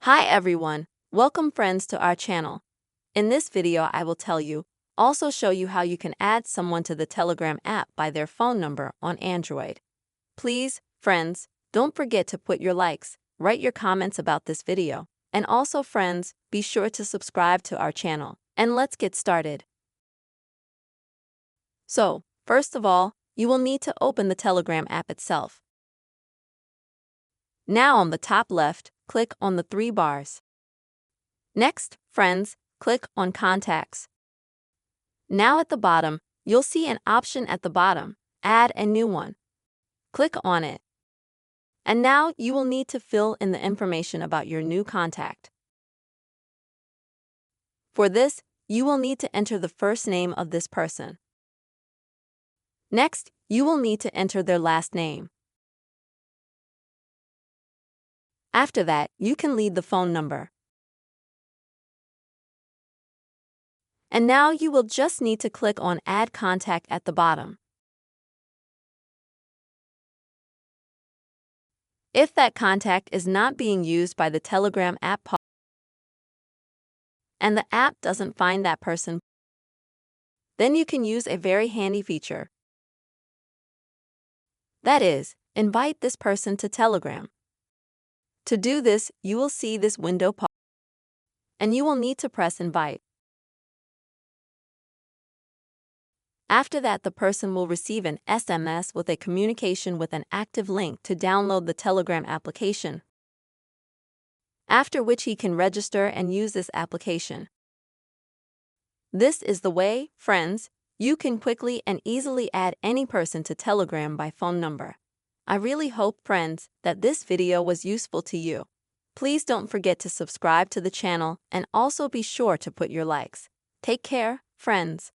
Hi everyone, welcome friends to our channel. In this video I will also show you how you can add someone to the Telegram app by their phone number on Android. Please, friends, don't forget to put your likes, write your comments about this video, and also friends, be sure to subscribe to our channel, and let's get started. So, first of all, you will need to open the Telegram app itself. Now on the top left, click on the three bars. Next, friends, click on Contacts. Now at the bottom, you'll see an option at the bottom, Add a new one. Click on it. And now you will need to fill in the information about your new contact. For this, you will need to enter the first name of this person. Next, you will need to enter their last name. After that, you can leave the phone number. And now you will just need to click on Add Contact at the bottom. If that contact is not being used by the Telegram app and the app doesn't find that person, then you can use a very handy feature. That is, invite this person to Telegram. To do this, you will see this window pop, and you will need to press Invite. After that, the person will receive an SMS with a communication with an active link to download the Telegram application, after which he can register and use this application. This is the way, friends, you can quickly and easily add any person to Telegram by phone number. I really hope, friends, that this video was useful to you. Please don't forget to subscribe to the channel and also be sure to put your likes. Take care, friends.